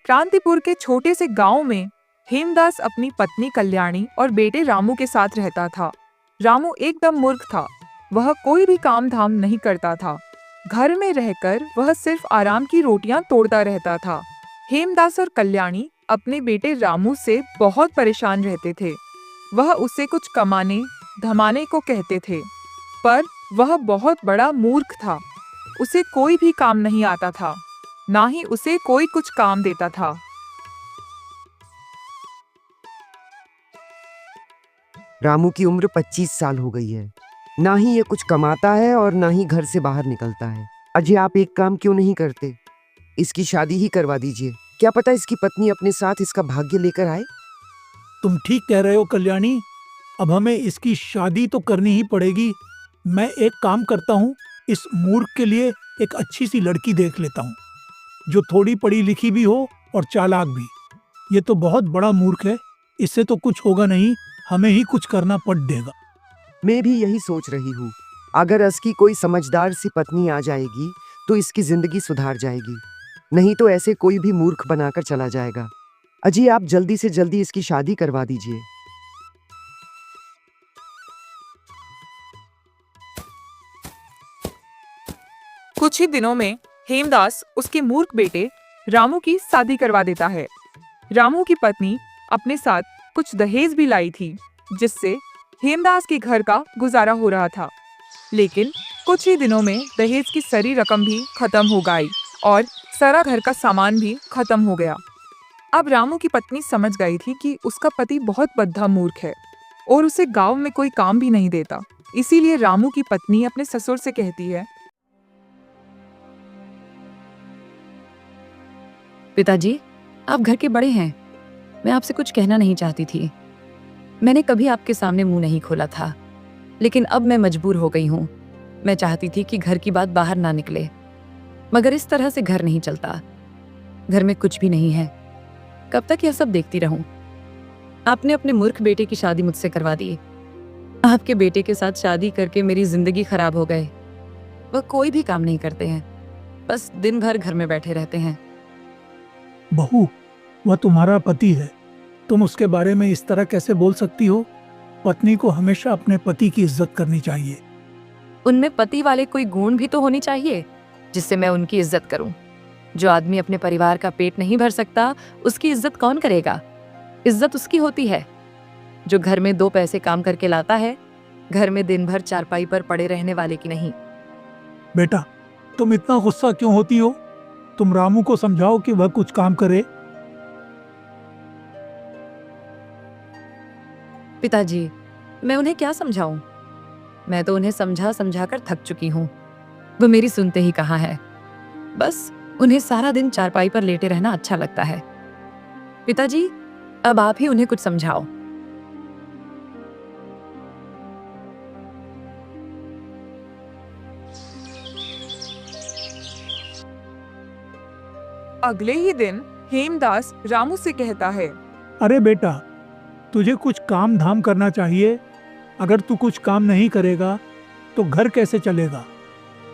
कांतिपुर के छोटे से गांव में हेमदास अपनी पत्नी कल्याणी और बेटे रामू के साथ रहता था। रामू एकदम मूर्ख था। वह कोई भी काम धाम नहीं करता था। घर में रहकर वह सिर्फ आराम की रोटियां तोड़ता रहता था। हेमदास और कल्याणी अपने बेटे रामू से बहुत परेशान रहते थे। वह उसे कुछ कमाने धमाने को कहते थे, पर वह बहुत बड़ा मूर्ख था। उसे कोई भी काम नहीं आता था, ना ही उसे कोई कुछ काम देता था। रामू की उम्र 25 साल हो गई है। ना ही ये कुछ कमाता है और ना ही घर से बाहर निकलता है। अजय, आप एक काम क्यों नहीं करते? इसकी शादी ही करवा दीजिए। क्या पता इसकी पत्नी अपने साथ इसका भाग्य लेकर आए। तुम ठीक कह रहे हो कल्याणी। अब हमें इसकी शादी तो करनी ही पड़ेगी। मैं एक काम करता हूँ, इस मूर्ख के लिए एक अच्छी सी लड़की देख लेता हूँ, जो थोड़ी पढ़ी लिखी भी हो और चालाक भी। ये तो बहुत बड़ा मूर्ख है, इससे तो कुछ होगा नहीं, हमें ही कुछ करना पड़ देगा। मैं भी यही सोच रही हूँ। अगर इसकी कोई समझदार सी पत्नी आ जाएगी तो इसकी जिंदगी सुधार जाएगी, नहीं तो ऐसे कोई भी मूर्ख बनाकर चला जाएगा। अजी, आप जल्दी से जल्दी इसकी शादी करवा दीजिए। कुछ ही दिनों में हेमदास उसके मूर्ख बेटे रामू की शादी करवा देता है। रामू की पत्नी अपने साथ कुछ दहेज भी लाई थी, जिससे हेमदास के घर का गुजारा हो रहा था। लेकिन कुछ ही दिनों में दहेज की सारी रकम भी खत्म हो गई और सारा घर का सामान भी खत्म हो गया। अब रामू की पत्नी समझ गई थी कि उसका पति बहुत बद्धा मूर्ख है और उसे गांव में कोई काम भी नहीं देता। इसीलिए रामू की पत्नी अपने ससुर से कहती है, पिताजी, आप घर के बड़े हैं, मैं आपसे कुछ कहना नहीं चाहती थी। मैंने कभी आपके सामने मुंह नहीं खोला था, लेकिन अब मैं मजबूर हो गई हूँ। मैं चाहती थी कि घर की बात बाहर ना निकले, मगर इस तरह से घर नहीं चलता। घर में कुछ भी नहीं है। कब तक यह सब देखती रहूं? आपने अपने मूर्ख बेटे की शादी मुझसे करवा दी। आपके बेटे के साथ शादी करके मेरी जिंदगी खराब हो गई। वह कोई भी काम नहीं करते हैं, बस दिन भर घर में बैठे रहते हैं। बहू, वह तुम्हारा पति है, तुम उसके बारे में इस तरह कैसे बोल सकती हो? पत्नी को हमेशा अपने पति की इज्जत करनी चाहिए। उनमें पति वाले कोई गुण भी तो होनी चाहिए, जिससे मैं उनकी इज्जत करूं। जो आदमी अपने परिवार का पेट नहीं भर सकता, उसकी इज्जत कौन करेगा? इज्जत उसकी होती है जो घर में 2 पैसे काम करके लाता है, घर में दिन भर चारपाई पर पड़े रहने वाले की नहीं। बेटा, तुम इतना गुस्सा क्यों होती हो? तुम रामू को समझाओ कि वह कुछ काम करे। पिताजी, मैं उन्हें क्या समझाऊं? मैं तो उन्हें समझा समझा कर थक चुकी हूँ। वो मेरी सुनते ही कहाँ है। बस उन्हें सारा दिन चारपाई पर लेटे रहना अच्छा लगता है। पिताजी, अब आप ही उन्हें कुछ समझाओ। अगले ही दिन हेमदास रामू से कहता है, अरे बेटा, तुझे कुछ काम धाम करना चाहिए। अगर तू कुछ काम नहीं करेगा तो घर कैसे चलेगा?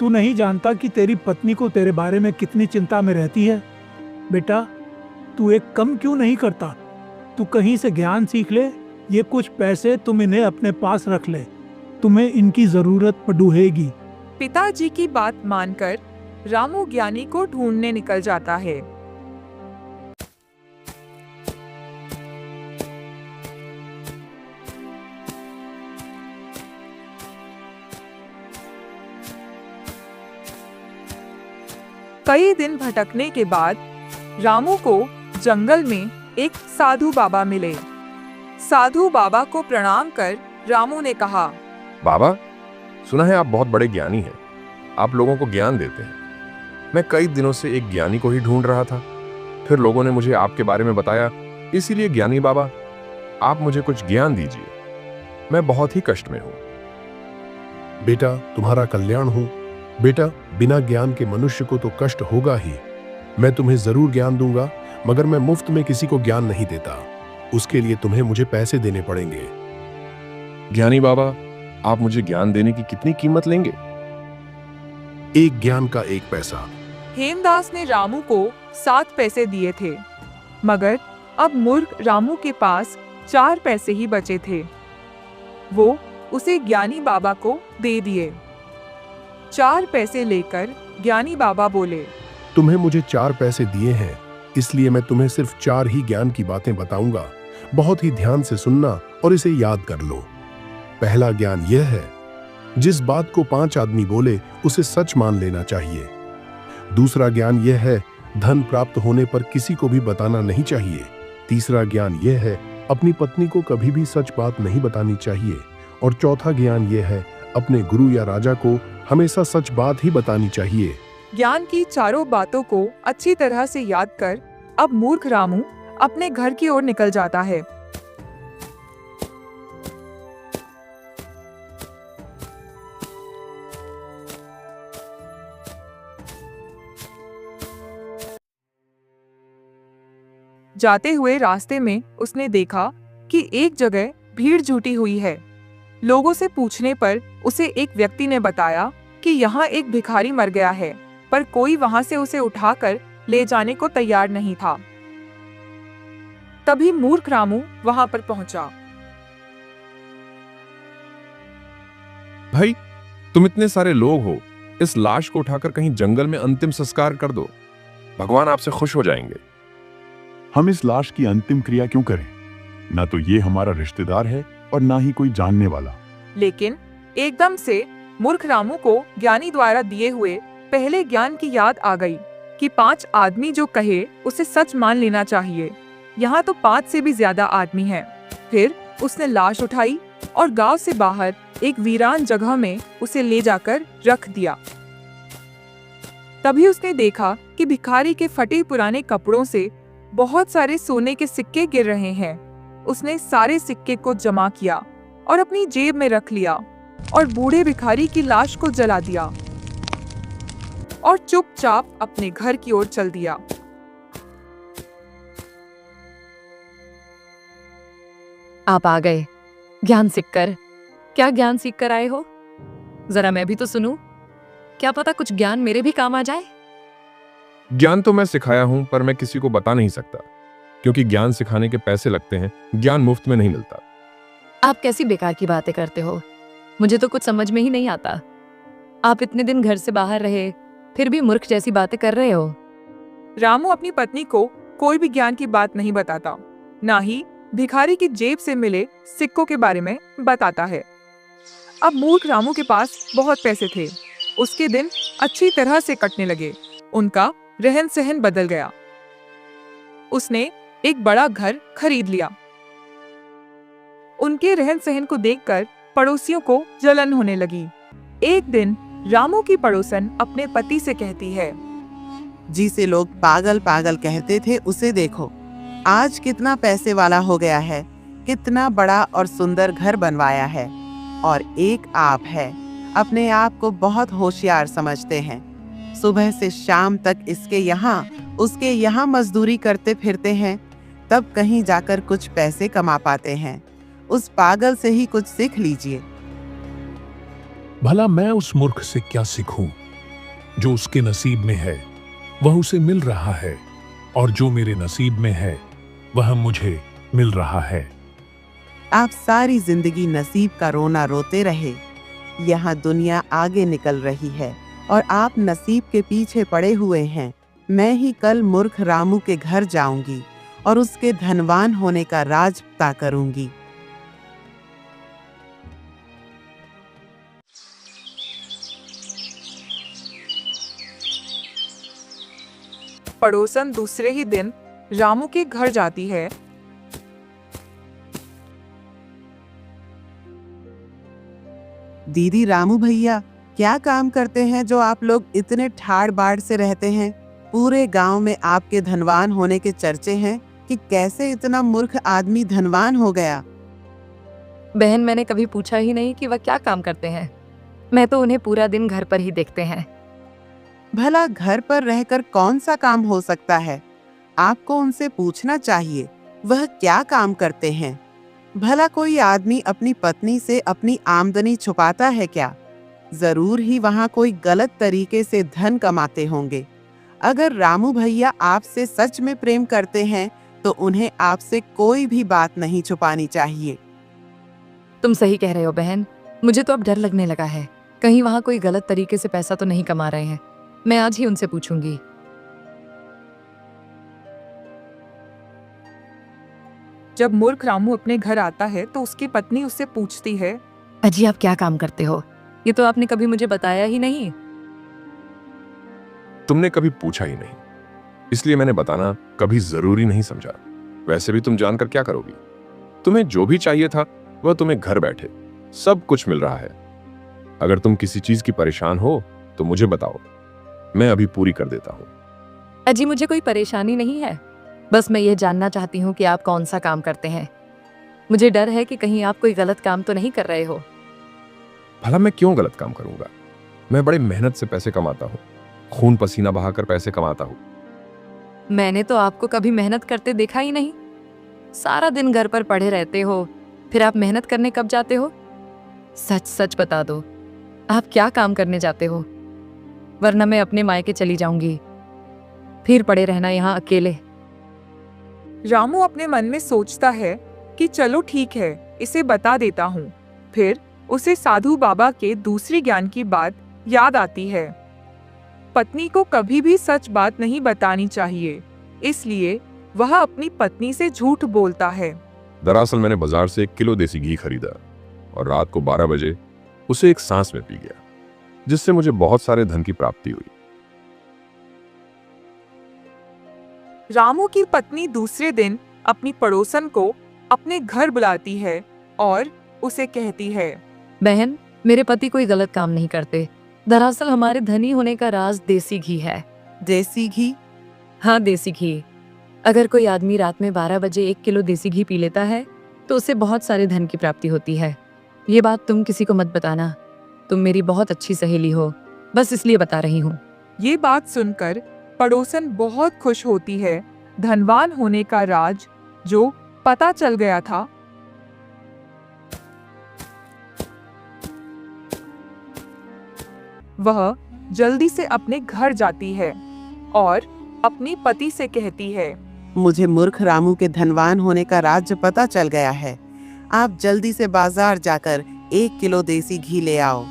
तू नहीं जानता कि तेरी पत्नी को तेरे बारे में कितनी चिंता में रहती है। बेटा, तू एक कम क्यों नहीं करता? तू कहीं से ज्ञान सीख ले। ये कुछ पैसे तुम इन्हें अपने पास रख ले, तुम्हें इनकी जरूरत पड़ेगी। पिताजी की बात मानकर रामू ज्ञानी को ढूंढने निकल जाता है। कई दिन भटकने के बाद रामू को जंगल में एक साधु बाबा मिले। साधु बाबा को प्रणाम कर रामू ने कहा, बाबा, सुना है आप बहुत बड़े ज्ञानी हैं। आप लोगों को ज्ञान देते हैं। मैं कई दिनों से एक ज्ञानी को ही ढूंढ रहा था। फिर लोगों ने मुझे आपके बारे में बताया। इसीलिए ज्ञानी बाबा, आप मुझे कुछ ज्ञान दीजिए। मैं बहुत ही कष्ट में हूं। बेटा, तुम्हारा कल्याण हो। बेटा, बिना ज्ञान के मनुष्य को तो कष्ट होगा ही। मैं तुम्हें जरूर ज्ञान दूंगा, मगर मैं मुफ्त में किसी को ज्ञान नहीं देता। उसके लिए तुम्हें मुझे पैसे देने पड़ेंगे। ज्ञानी बाबा, आप मुझे ज्ञान देने की कितनी कीमत लेंगे? 1 ज्ञान का 1 पैसा। हेमदास ने रामू को 7 पैसे दिए थे। मगर अब मूर्ख रामू के पास 4 पैसे ही बचे थे। वो उसे ज्ञानी बाबा को दे दिए। 4 पैसे लेकर ज्ञानी बाबा बोले, तुम्हें मुझे 4 पैसे दिए हैं, इसलिए मैं तुम्हें सिर्फ 4 ही ज्ञान की बातें बताऊंगा। बहुत ही ध्यान से सुनना और इसे याद कर लो। पहला ज्ञान यह है, जिस बात को 5 आदमी बोले उसे सच मान लेना चाहिए। दूसरा ज्ञान यह है, धन प्राप्त होने पर किसी को भी बताना नहीं चाहिए। तीसरा ज्ञान यह है, अपनी पत्नी को कभी भी सच बात नहीं बतानी चाहिए। और चौथा ज्ञान यह है, अपने गुरु या राजा को हमेशा सच बात ही बतानी चाहिए। ज्ञान की चारों बातों को अच्छी तरह से याद कर अब मूर्ख रामू अपने घर की ओर निकल जाता है। जाते हुए रास्ते में उसने देखा कि एक जगह भीड़ जुटी हुई है। लोगों से पूछने पर उसे एक व्यक्ति ने बताया कि यहाँ एक भिखारी मर गया है, पर कोई वहां से उसे उठाकर ले जाने को तैयार नहीं था। तभी मूर्ख रामू वहां पर पहुंचा। भाई, तुम इतने सारे लोग हो, इस लाश को उठाकर कहीं जंगल में अंतिम संस्कार कर दो। भगवान आपसे खुश हो जाएंगे। हम इस लाश की अंतिम क्रिया क्यों करें? ना तो ये हमारा रिश्तेदार है और ना ही कोई जानने वाला। लेकिन एकदम से मूर्ख रामू को ज्ञानी द्वारा दिए हुए पहले ज्ञान की याद आ गई कि 5 आदमी जो कहे उसे सच मान लेना चाहिए। यहाँ तो 5 से भी ज्यादा आदमी हैं। फिर उसने लाश उठाई और गांव से बाहर एक वीरान जगह में उसे ले जाकर रख दिया। तभी उसने देखा कि भिखारी के फटे पुराने कपड़ों से बहुत सारे सोने के सिक्के गिर रहे हैं। उसने सारे सिक्के को जमा किया और अपनी जेब में रख लिया और बूढ़े भिखारी की लाश को जला दिया और चुपचाप अपने घर की ओर चल दिया। आप आ गए ज्ञान सीखकर। क्या ज्ञान सीख कर आए हो? जरा मैं भी तो सुनूं। क्या पता कुछ ज्ञान मेरे भी काम आ जाए। ज्ञान तो मैं सिखाया हूं, पर मैं किसी को बता नहीं सकता, क्योंकि ज्ञान सिखाने के पैसे लगते हैं। ज्ञान मुफ्त में नहीं मिलता। आप कैसी बेकार की बातें करते हो? मुझे तो कुछ समझ में ही नहीं आता। आप इतने दिन घर से बाहर रहे, फिर भी मूर्ख जैसी बातें कर रहे हो। रामू अपनी पत्नी को कोई भी ज्ञान की बात नहीं बताता, ना ही भिखारी की जेब से मिले सिक्कों के बारे में बताता है। अब मूर्ख रामू के पास बहुत पैसे थे। उसके दिन अच्छी तरह से कटने लगे। उनका रहन सहन बदल गया। उसने एक बड़ा घर खरीद लिया। उनके रहन सहन को देखकर पड़ोसियों को जलन होने लगी। एक दिन रामू की पड़ोसन अपने पति से कहती है, जिसे लोग पागल पागल कहते थे उसे देखो, आज कितना पैसे वाला हो गया है, कितना बड़ा और सुंदर घर बनवाया है। और एक आप है, अपने आप को बहुत होशियार समझते हैं। सुबह से शाम तक इसके यहाँ उसके यहाँ मजदूरी करते फिरते हैं, तब कहीं जाकर कुछ पैसे कमा पाते हैं। उस पागल से ही कुछ सीख लीजिए। भला मैं उस मूर्ख से क्या सीखूं? जो उसके नसीब में है वह उसे मिल रहा है, और जो मेरे नसीब में है वह मुझे मिल रहा है। आप सारी जिंदगी नसीब का रोना रोते रहे। यहाँ दुनिया आगे निकल रही है और आप नसीब के पीछे पड़े हुए हैं। मैं ही कल मूर्ख रामू के घर जाऊंगी और उसके धनवान होने का राज पता करूंगी। पड़ोसन दूसरे ही दिन रामू के घर जाती है। दीदी, रामू भैया क्या काम करते हैं जो आप लोग इतने ठाड़ बाड़ से रहते हैं? पूरे गांव में आपके धनवान होने के चर्चे हैं कि कैसे इतना मूर्ख आदमी धनवान हो गया। बहन, मैंने कभी पूछा ही नहीं कि वह क्या काम करते हैं। मैं तो उन्हें पूरा दिन घर पर ही देखते हैं। भला घर पर रहकर कौन सा काम हो सकता है? आपको उनसे पूछना चाहिए वह क्या काम करते हैं। भला कोई आदमी अपनी पत्नी से अपनी आमदनी छुपाता है क्या? जरूर ही वहां कोई गलत तरीके से धन कमाते होंगे। अगर रामू भैया आपसे सच में प्रेम करते हैं तो उन्हें आपसे कोई भी बात नहीं छुपानी चाहिए। तुम सही कह रहे हो बहन। मुझे तो अब डर लगने लगा है, कहीं वहां कोई गलत तरीके से पैसा तो नहीं कमा रहे हैं। मैं आज ही उनसे पूछूंगी। जब मूर्ख रामू अपने घर आता है तो उसकी पत्नी उससे पूछती है, अजी आप क्या काम करते हो? ये तो आपने कभी मुझे बताया ही नहीं। तुमने कभी पूछा ही नहीं, इसलिए मैंने बताना कभी जरूरी नहीं समझा। वैसे भी तुम जानकर क्या करोगी? तुम्हें जो भी चाहिए था वह तुम्हें घर बैठे सब कुछ मिल रहा है। अगर तुम किसी चीज की परेशान हो तो मुझे बताओ, मैं अभी पूरी कर देता हूँ। अजी मुझे कोई परेशानी नहीं है, बस मैं ये जानना चाहती हूँ कि आप कौन सा काम करते हैं। मुझे डर है कि कहीं आप कोई गलत काम तो नहीं कर रहे हो। भला मैं क्यों गलत काम करूंगा? मैं बड़ी मेहनत से पैसे कमाता हूँ, खून पसीना बहाकर पैसे कमाता हूँ। मैंने तो आपको कभी मेहनत करते देखा ही नहीं। सारा दिन घर पर पड़े रहते हो, फिर आप मेहनत करने कब जाते हो? सच सच बता दो, आप क्या काम करने जाते हो? वरना मैं अपने मायके चली जाऊंगी, फिर पड़े रहना यहाँ अकेले। रामू अपने मन में सोचता है कि चलो ठीक है, इसे बता देता हूँ। फिर उसे साधु बाबा के दूसरी ज्ञान की बात याद आती है। पत्नी को कभी भी सच बात नहीं बतानी चाहिए, इसलिए वह अपनी पत्नी से झूठ बोलता है। दरअसल मैंने बाजार से 1 किलो देसी घी खरीदा और रात को 12 बजे उसे एक सांस में पी गया, जिससे मुझे बहुत सारे धन की प्राप्ति हुई। रामू की पत्नी दूसरे दिन अपनी पड़ोसन को अपने घर बुलाती है और उसे कहती है, बहन मेरे पति कोई गलत काम नहीं करते। दरअसल हमारे धनी होने का राज देसी घी है। देसी घी? हाँ देसी घी। अगर कोई आदमी रात में 12 बजे 1 किलो देसी घी पी लेता है तो उसे बहुत सारे धन की प्राप्ति होती है। ये बात तुम किसी को मत बताना, तुम मेरी बहुत अच्छी सहेली हो, बस इसलिए बता रही हूँ। ये बात सुनकर पड़ोसन बहुत खुश होती है। धनवान होने का राज जो पता चल गया था, वह जल्दी से अपने घर जाती है और अपनी पति से कहती है, मुझे मूर्ख रामू के धनवान होने का राज पता चल गया है। आप जल्दी से बाजार जाकर 1 किलो देसी घी ले आओ।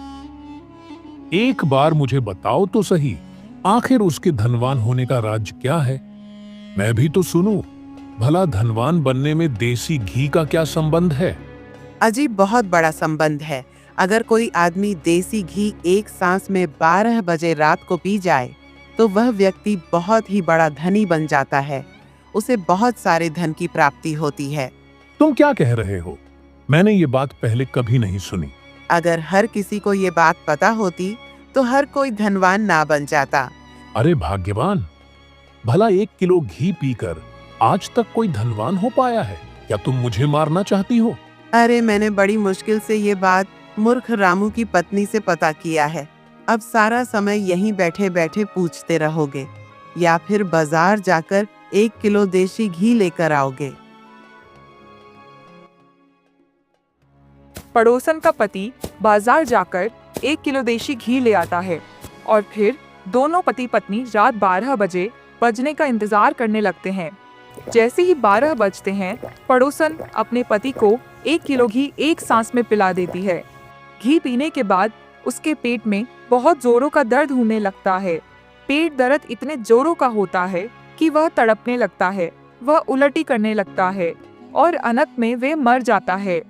एक बार मुझे बताओ तो सही, आखिर उसके धनवान होने का राज क्या है? मैं भी तो सुनूं। भला धनवान बनने में देसी घी का क्या संबंध है? अजी बहुत बड़ा संबंध है। अगर कोई आदमी देसी घी एक सांस में 12 बजे रात को पी जाए तो वह व्यक्ति बहुत ही बड़ा धनी बन जाता है। उसे बहुत सारे धन की प्राप्ति होती है। तुम क्या कह रहे हो? मैंने ये बात पहले कभी नहीं सुनी। अगर हर किसी को ये बात पता होती तो हर कोई धनवान ना बन जाता। अरे भाग्यवान, भला 1 किलो घी पीकर आज तक कोई धनवान हो पाया है? क्या तुम मुझे मारना चाहती हो? अरे मैंने बड़ी मुश्किल से ये बात मूर्ख रामू की पत्नी से पता किया है। अब सारा समय यहीं बैठे बैठे पूछते रहोगे या फिर बाजार जाकर 1 किलो देसी घी लेकर आओगे। पड़ोसन का पति बाजार जाकर 1 किलो देसी घी ले आता है और फिर दोनों पति पत्नी रात 12 बजे बजने का इंतजार करने लगते हैं। जैसे ही 12 बजते हैं, पड़ोसन अपने पति को 1 किलो घी एक सांस में पिला देती है। घी पीने के बाद उसके पेट में बहुत जोरों का दर्द होने लगता है। पेट दर्द इतने जोरों का होता है कि वह तड़पने लगता है, वह उलटी करने लगता है और अंत में वह मर जाता है।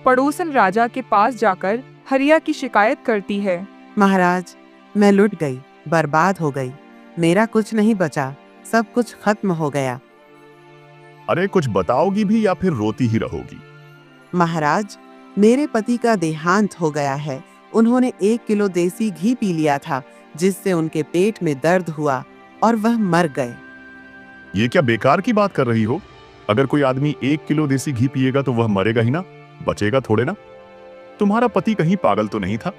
पड़ोसन राजा के पास जाकर हरिया की शिकायत करती है, महाराज, मैं लुट गई, बर्बाद हो गई, मेरा कुछ नहीं बचा, सब कुछ खत्म हो गया। अरे कुछ बताओगी भी या फिर रोती ही रहोगी? महाराज, मेरे पति का देहांत हो गया है। उन्होंने 1 किलो देसी घी पी लिया था, जिससे उनके पेट में दर्द हुआ और वह मर गए। ये क्या बेकार की बात कर रही हो? अगर कोई आदमी 1 किलो देसी घी पिएगा तो वह मरेगा ही ना, बचेगा थोड़े ना। तुम्हारा पति कहीं पागल तो नहीं था?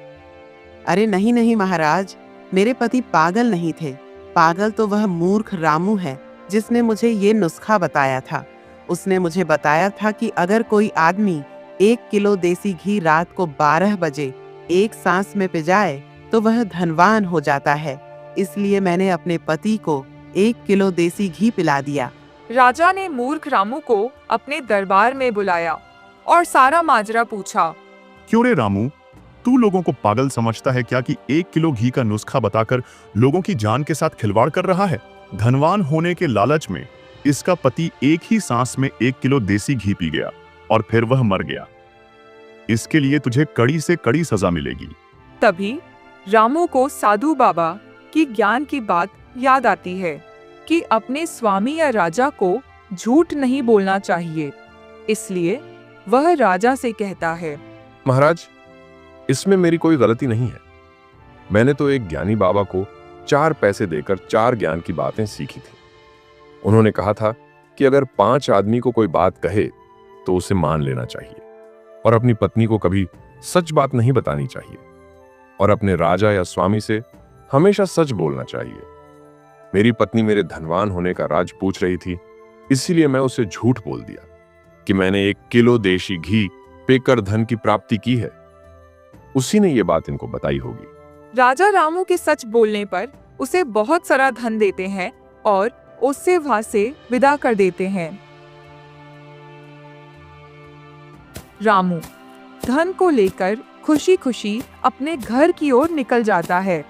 अरे नहीं नहीं महाराज, मेरे पति पागल नहीं थे। पागल तो वह मूर्ख रामू है जिसने मुझे ये नुस्खा बताया था। उसने मुझे बताया था कि अगर कोई आदमी 1 किलो देसी घी रात को 12 बजे एक सांस में पी जाए तो वह धनवान हो जाता है। इसलिए मैंने अपने पति को 1 किलो देसी घी पिला दिया। राजा ने मूर्ख रामू को अपने दरबार में बुलाया और सारा माजरा पूछा। क्यों रे रामू, तू लोगों को पागल समझता है क्या कि 1 किलो घी का नुस्खा बताकर लोगों की जान के साथ खिलवाड़ कर रहा है? धनवान होने के लालच में इसका पति एक ही सांस में 1 किलो देसी घी पी गया और फिर वह मर गया। इसके लिए तुझे कड़ी से कड़ी सजा मिलेगी। तभी रामू को साधु बाबा की ज्ञान की बात याद आती है कि अपने स्वामी या राजा को झूठ नहीं बोलना चाहिए। इसलिए वह राजा से कहता है, महाराज, इसमें मेरी कोई गलती नहीं है। मैंने तो एक ज्ञानी बाबा को 4 पैसे देकर 4 ज्ञान की बातें सीखी थी। उन्होंने कहा था कि अगर 5 आदमी को कोई बात कहे तो उसे मान लेना चाहिए और अपनी पत्नी को कभी सच बात नहीं बतानी चाहिए और अपने राजा या स्वामी से हमेशा सच बोलना चाहिए। मेरी पत्नी मेरे धनवान होने का राज पूछ रही थी, इसीलिए मैं उसे झूठ बोल दिया कि मैंने 1 किलो देशी घी पीकर धन की प्राप्ति की है। उसी ने ये बात इनको बताई होगी। राजा रामू के सच बोलने पर उसे बहुत सारा धन देते हैं और उससे वहां से विदा कर देते हैं। रामू धन को लेकर खुशी खुशी अपने घर की ओर निकल जाता है।